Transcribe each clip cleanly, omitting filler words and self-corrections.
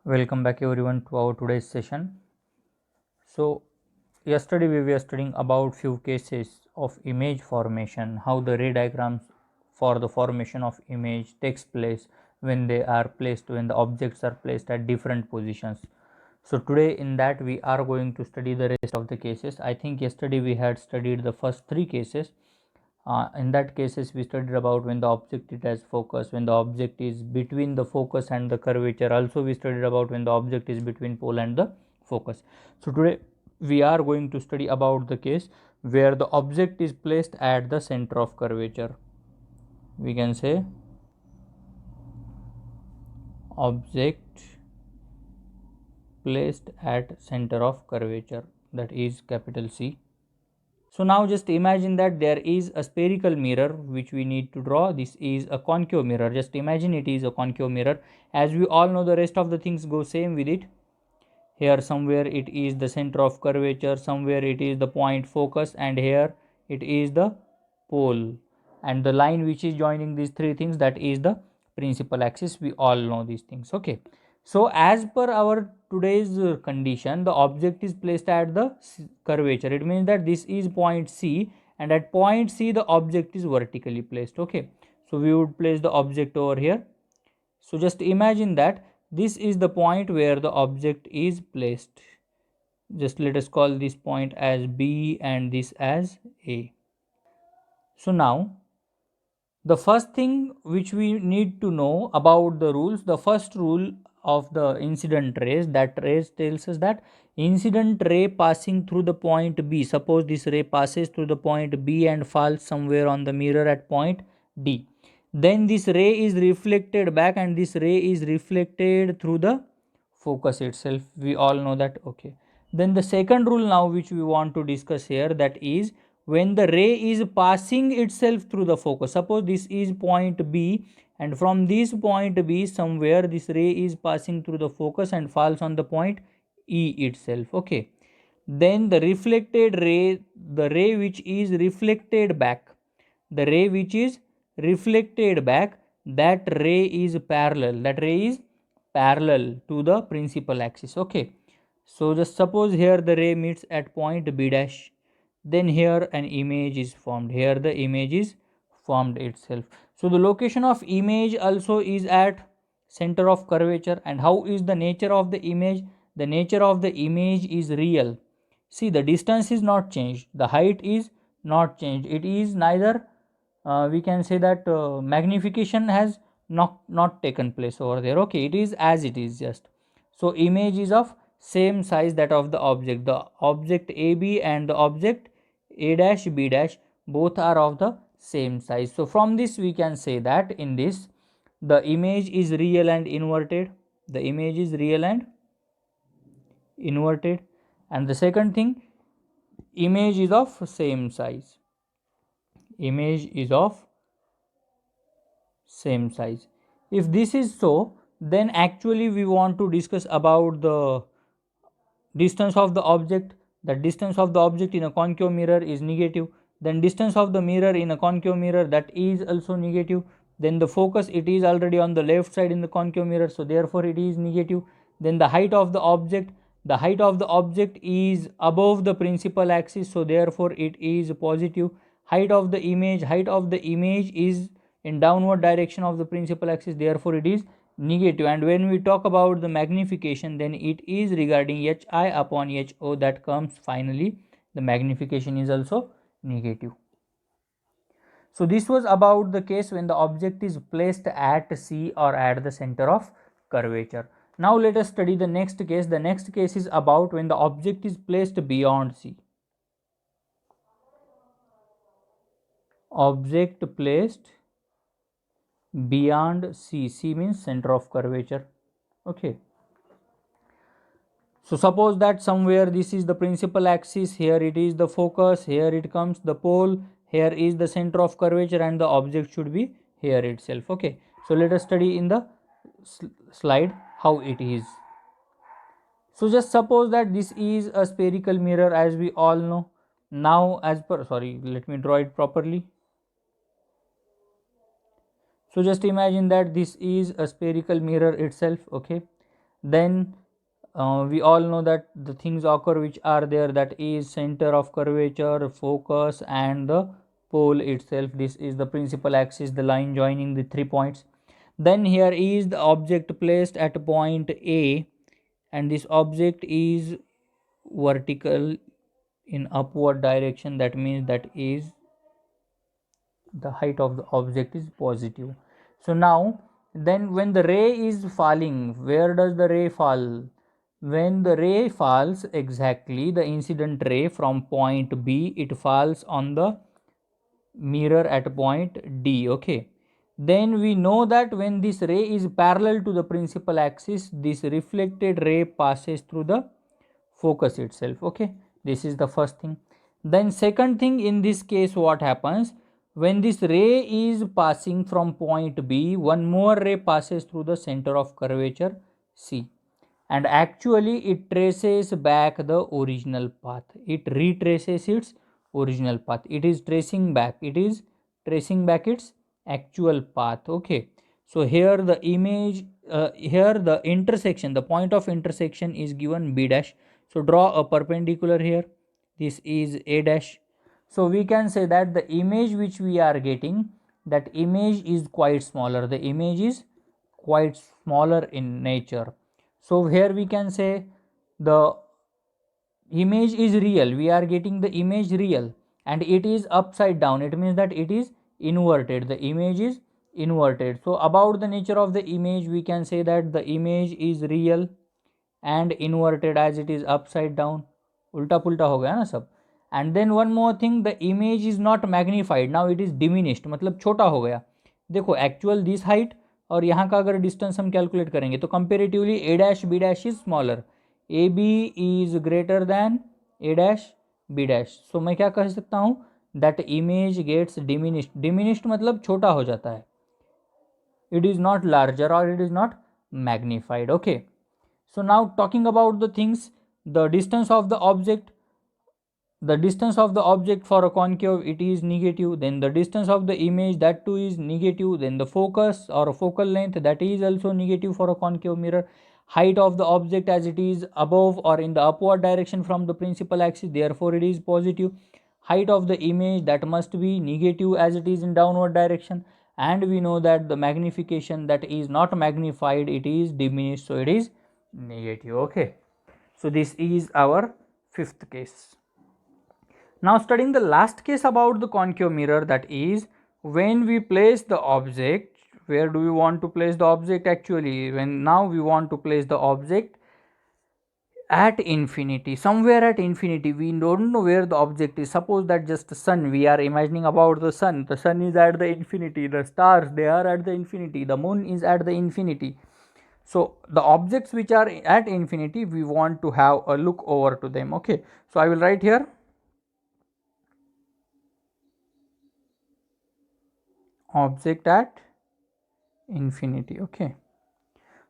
Welcome back everyone to our today's session. So yesterday we were studying about few cases of image formation, how the ray diagrams for the formation of image takes place when the objects are placed at different positions. So today in that we are going to study the rest of the cases. I think yesterday we had studied the first three cases. In that cases we studied about when the object it has focus, when the object is between the focus and the curvature. Also we studied about when the object is between pole and the focus. So today we are going to study about the case where the object is placed at the center of curvature. We can say object placed at center of curvature, that is capital C. So now just imagine that there is a spherical mirror which we need to draw. This is a concave mirror. Just imagine it is a concave mirror. As we all know, the rest of the things go same with it. Here somewhere it is the center of curvature, somewhere it is the point focus, and here it is the pole. And the line which is joining these three things, that is the principal axis. We all know these things. Okay. So as per our today's condition, the object is placed at the curvature. It means that this is point C, and at point C the object is vertically placed. Okay. So we would place the object over here. So just imagine that this is the point where the object is placed. Just let us call this point as B and this as A. So now the first thing which we need to know about the rules, the first rule of the incident rays, that rays tells us that incident ray passing through the point B, suppose this ray passes through the point B and falls somewhere on the mirror at point D, then this ray is reflected back and this ray is reflected through the focus itself. We all know that. Okay, then the second rule now which we want to discuss here, that is when the ray is passing itself through the focus. Suppose this is point B, and from this point B somewhere this ray is passing through the focus and falls on the point E itself. Okay, then the reflected ray, the ray which is reflected back, the ray which is reflected back, that ray is parallel, that ray is parallel to the principal axis. Okay, so just suppose here the ray meets at point B dash, then here an image is formed, here the image is formed itself. So the location of image also is at center of curvature. And how is the nature of the image? The nature of the image is real. See, the distance is not changed, the height is not changed, it is neither we can say that magnification has not taken place over there. Okay, it is as it is just. So image is of same size that of the object AB and the object A dash B dash, both are of the same size. So from this we can say that in this the image is real and inverted, the image is real and inverted. And the second thing, image is of same size, image is of same size. If this is so, then actually we want to discuss about the distance of the object. The distance of the object in a concave mirror is negative, then distance of the mirror in a concave mirror, that is also negative. Then the focus, it is already on the left side in the concave mirror, so therefore it is negative. Then the height of the object, the height of the object is above the principal axis, so therefore it is positive. Height of the image is in downward direction of the principal axis, therefore it is negative. And when we talk about the magnification, then it is regarding Hi upon Ho, that comes finally, the magnification is also negative. So this was about the case when the object is placed at C or at the center of curvature. Now let us study the next case. The next case is about when the object is placed beyond C. Object placed beyond C. C means center of curvature. Okay. So suppose that somewhere this is the principal axis, here it is the focus, here it comes the pole, here is the center of curvature, and the object should be here itself. Okay. So let us study in the slide how it is. So just suppose that this is a spherical mirror, as we all know. Now as per, sorry, let me draw it properly. So just imagine that this is a spherical mirror itself. Okay, Then we all know that the things occur which are there, that is center of curvature, focus, and the pole itself. This is the principal axis, the line joining the 3 points. Then here is the object placed at point A, and this object is vertical in upward direction. That means that is the height of the object is positive. So now then when the ray is falling, where does the ray fall? When the ray falls, exactly the incident ray from point B, it falls on the mirror at point D. Okay, then we know that when this ray is parallel to the principal axis, this reflected ray passes through the focus itself. Okay, this is the first thing. Then second thing, in this case what happens, when this ray is passing from point B, one more ray passes through the center of curvature C, and actually it traces back the original path. It retraces its original path. It is tracing back its actual path. Okay, so here the image, here the intersection, the point of intersection is given B dash. So draw a perpendicular here, this is A dash. So we can say that the image which we are getting, that image is quite smaller, the image is quite smaller in nature. So here we can say the image is real, we are getting the image real, and it is upside down. It means that it is inverted, the image is inverted. So about the nature of the image, we can say that the image is real and inverted as it is upside down. उल्टा पुल्टा हो गया ना सब. And then one more thing, the image is not magnified, now it is diminished, मतलब छोटा हो गया. देखो एक्चुअल दिस हाइट और यहाँ का अगर डिस्टेंस हम कैलकुलेट करेंगे तो comparatively A dash B dash is smaller, A B is greater than A dash B dash. So मैं क्या कह सकता हूँ, that image gets diminished. Diminished मतलब छोटा हो जाता है. इट इज़ नॉट लार्जर और it is not magnified. Okay, so now talking about the things, the distance of the object, for a concave, it is negative. Then the distance of the image, that too is negative. Then the focus or focal length, that is also negative for a concave mirror. Height of the object as it is above or in the upward direction from the principal axis, therefore it is positive. Height of the image, that must be negative as it is in downward direction. And we know that the magnification, that is not magnified, it is diminished, so it is negative. Okay, so this is our fifth case. Now studying the last case about the concave mirror, that is when we place the object, where do we want to place the object? Actually, when now we want to place the object at infinity, somewhere at infinity. We don't know where the object is. Suppose that just the sun, we are imagining about the sun is at the infinity, the stars, they are at the infinity, the moon is at the infinity. So the objects which are at infinity, we want to have a look over to them. Okay, so I will write here object at infinity. Okay,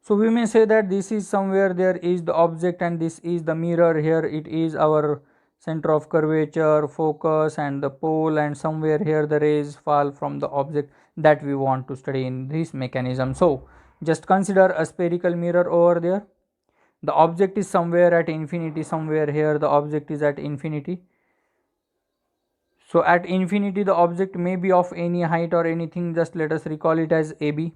so we may say that this is somewhere, there is the object and this is the mirror. Here it is our center of curvature, focus, and the pole, and somewhere here the rays fall from the object that we want to study in this mechanism. So just consider a spherical mirror over there. The object is somewhere at infinity, somewhere here the object is at infinity. So at infinity the object may be of any height or anything, just let us recall it as AB,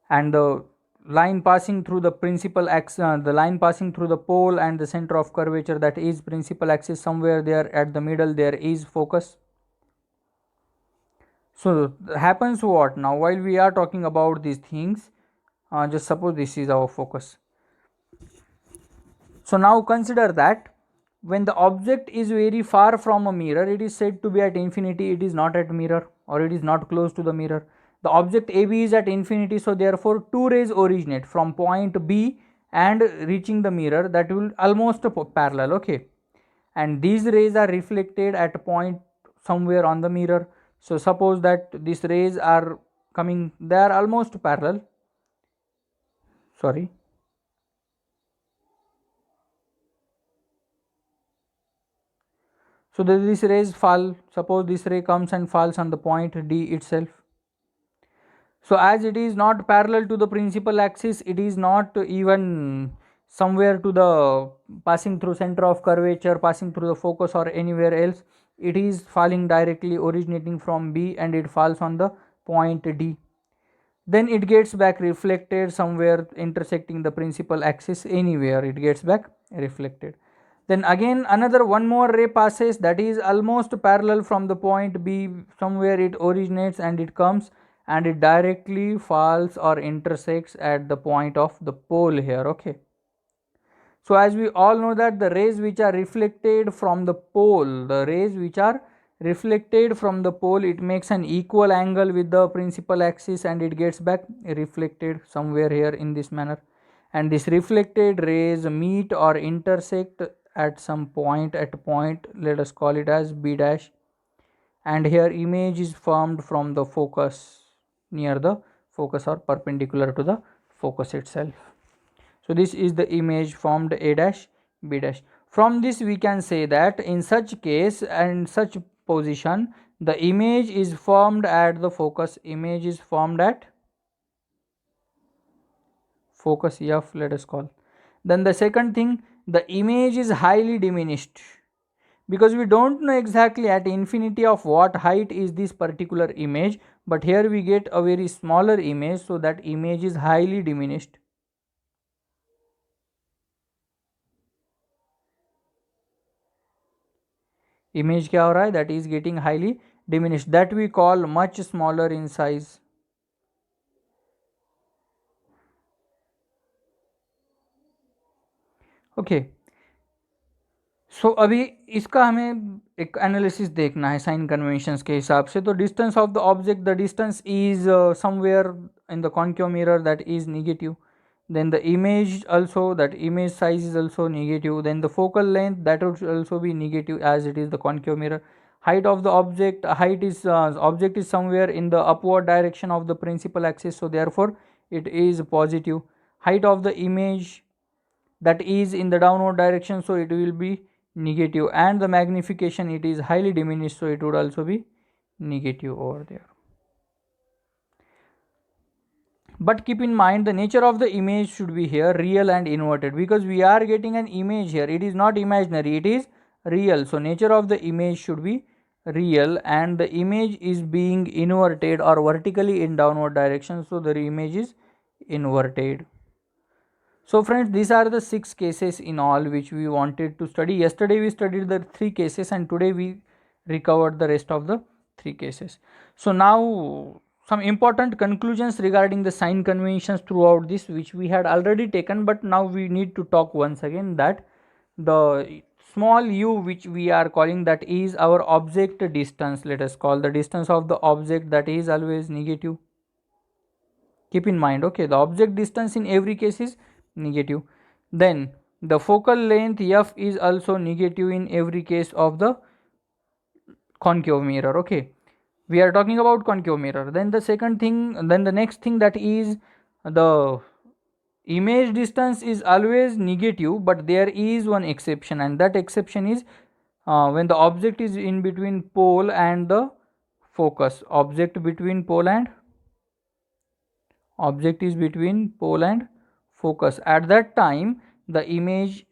and the line passing through the principal axis, the line passing through the pole and the center of curvature, that is principal axis, somewhere there at the middle there is focus. So happens what, now while we are talking about these things, just suppose this is our focus. So now consider that when the object is very far from a mirror, it is said to be at infinity, it is not at mirror or it is not close to the mirror. The object AB is at infinity, so therefore two rays originate from point B and reaching the mirror, that will almost parallel. Okay, and these rays are reflected at a point somewhere on the mirror. So suppose that these rays are coming, they are almost parallel, sorry. So these rays fall, suppose this ray comes and falls on the point D itself. So as it is not parallel to the principal axis, it is not even somewhere to the passing through center of curvature, passing through the focus or anywhere else. It is falling directly originating from B and it falls on the point D. Then it gets back reflected somewhere intersecting the principal axis, anywhere it gets back reflected. Then again another one more ray passes, that is almost parallel from the point B, somewhere it originates and it comes and it directly falls or intersects at the point of the pole here. Okay, so as we all know that the rays which are reflected from the pole, it makes an equal angle with the principal axis and it gets back reflected somewhere here in this manner, and this reflected rays meet or intersect at some point, let us call it as B dash, and here image is formed from the focus, near the focus or perpendicular to the focus itself. So this is the image formed A dash B dash. From this we can say that in such case and such position the image is formed at the focus, focus F, let us call. Then the second thing, the image is highly diminished, because we don't know exactly at infinity of what height is this particular image, but here we get a very smaller image, so that image is highly diminished. Image क्या हो रहा है, that is getting highly diminished, that we call much smaller in size. Okay so अभी इसका हमें एक analysis देखना है साइन कन्वेंशंस के हिसाब से. तो distance of the object, the distance is somewhere in the concave mirror, that is negative. Then the image also, that image size is also negative. Then the focal length, that would also be negative as it is the concave mirror. Height of the object, object is somewhere in the upward direction of the principal axis, so therefore it is positive. Height of the image, that is in the downward direction, so it will be negative, and the magnification, it is highly diminished, so it would also be negative over there. But keep in mind the nature of the image should be here real and inverted, because we are getting an image here, it is not imaginary, it is real. So nature of the image should be real, and the image is being inverted or vertically in downward direction, so the image is inverted. So friends, these are the 6 cases in all which we wanted to study. Yesterday we studied the 3 cases and today we recovered the rest of the 3 cases. So now some important conclusions regarding the sign conventions throughout this, which we had already taken, but now we need to talk once again, that the small u which we are calling, that is our object distance. Let us call the distance of the object, that is always negative. Keep in mind, okay, the object distance in every case is negative. Then the focal length f is also negative in every case of the concave mirror. Okay, we are talking about concave mirror. Then the next thing, that is the image distance is always negative, but there is one exception, and that exception is when the object is in between pole and the focus. Object is between pole and focus. At that time the image,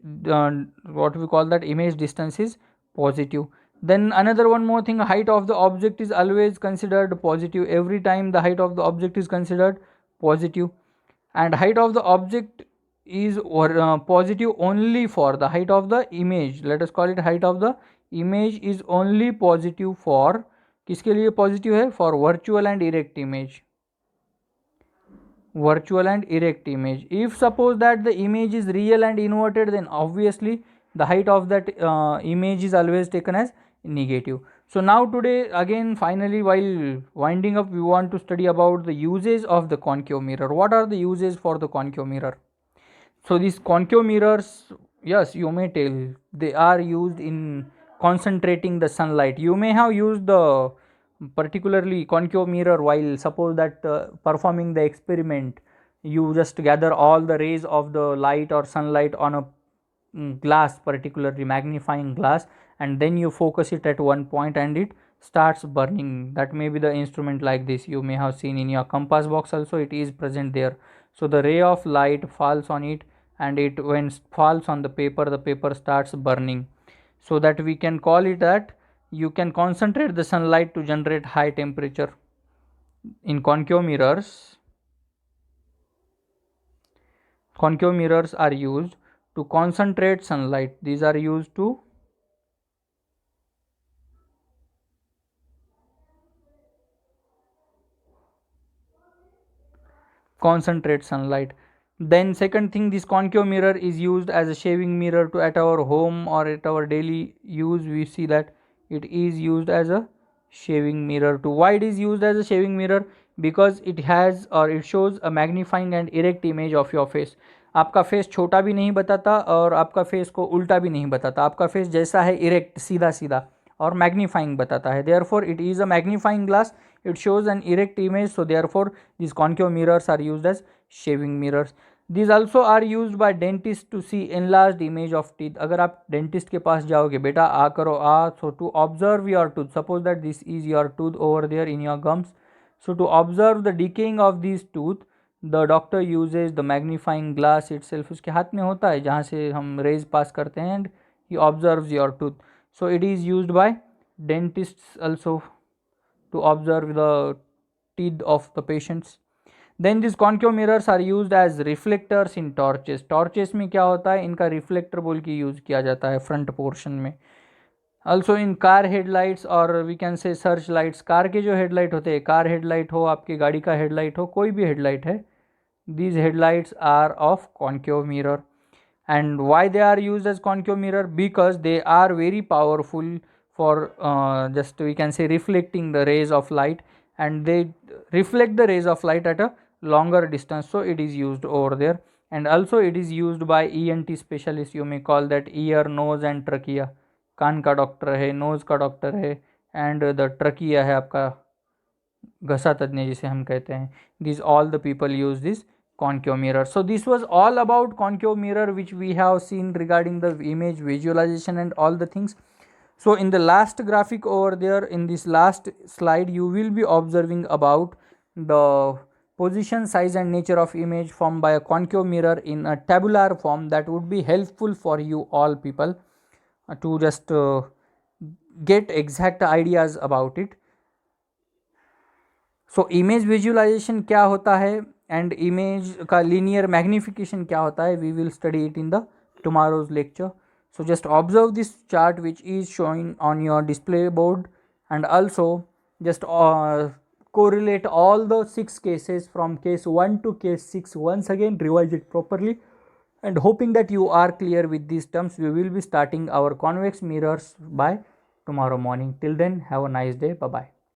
what we call that image distance, is positive. Then another one more thing, height of the object is always considered positive. Every time the height of the object is considered positive, and height of the object is positive only for the height of the image. Let us call it height of the image is only positive for, किसके लिए positive है, for virtual and erect image. If suppose that the image is real and inverted, then obviously the height of that image is always taken as negative. So now today again, finally, while winding up, we want to study about the uses of the concave mirror. What are the uses for the concave mirror? So these concave mirrors, yes, you may tell, they are used in concentrating the sunlight. You may have used the particularly concave mirror while suppose that performing the experiment, you just gather all the rays of the light or sunlight on a glass, particularly magnifying glass, and then you focus it at one point and it starts burning. That may be the instrument like this. You may have seen in your compass box also, it is present there. So the ray of light falls on it, and it when falls on the paper starts burning. So that we can call it that you can concentrate the sunlight to generate high temperature. In concave mirrors are used to concentrate sunlight. These are used to concentrate sunlight. Then second thing, this concave mirror is used as a shaving mirror to at our home or at our daily use. We see that it is used as a shaving mirror too. Why it is used as a shaving mirror? Because it has or it shows a magnifying and erect image of your face. आपका face छोटा भी नहीं बताता और आपका face को उल्टा भी नहीं बताता, आपका फेस जैसा है इरेक्ट सीधा सीधा और मैग्नीफाइंग बताता है. therefore it is a magnifying glass, it shows an erect image. So therefore these concave mirrors are used as shaving mirrors. These also are used by dentists to see enlarged image of teeth. अगर आप dentist के पास जाओगे, बेटा आ करो आ, so to observe your tooth, suppose that this is your tooth over there in your gums, so to observe the decaying of these tooth, the doctor uses the magnifying glass itself. उसके हाथ में होता है जहाँ से हम raise पास करते हैं, and he observes your tooth. So it is used by dentists also to observe the teeth of the patients. Then these concave mirrors are used as reflectors in torches. Torches में क्या होता है, इनका reflector बोल के use किया जाता है फ्रंट पोर्शन में. Also in car headlights or we can say search lights. Car के जो हेडलाइट होते हैं, कार हेडलाइट हो, आपकी गाड़ी का हेडलाइट हो, कोई भी हेडलाइट है, these headlights are of concave mirror. And why they are used as concave mirror? Because they are very powerful for just we can say reflecting the rays of light, and they reflect the rays of light at a longer distance. So it is used over there. And also it is used by ENT specialists. You may call that ear, nose and trachea. कान का doctor है, knows का doctor है, and the trachea है आपका घसा तज्ञ जिसे हम कहते हैं. This all the people use this concave mirror. So this was all about concave mirror, which we have seen regarding the image visualization and all the things. So in the last graphic over there, in this last slide, you will be observing about the position, size and nature of image formed by a concave mirror in a tabular form. That would be helpful for you all people to just get exact ideas about it. So image visualization क्या होता है and image का linear magnification क्या होता है, we will study it in the tomorrow's lecture. So just observe this chart which is showing on your display board, and also just correlate all the 6 cases from case 1 to case 6. Once again revise it properly, and hoping that you are clear with these terms. We will be starting our convex mirrors by tomorrow morning. Till then, have a nice day. Bye bye.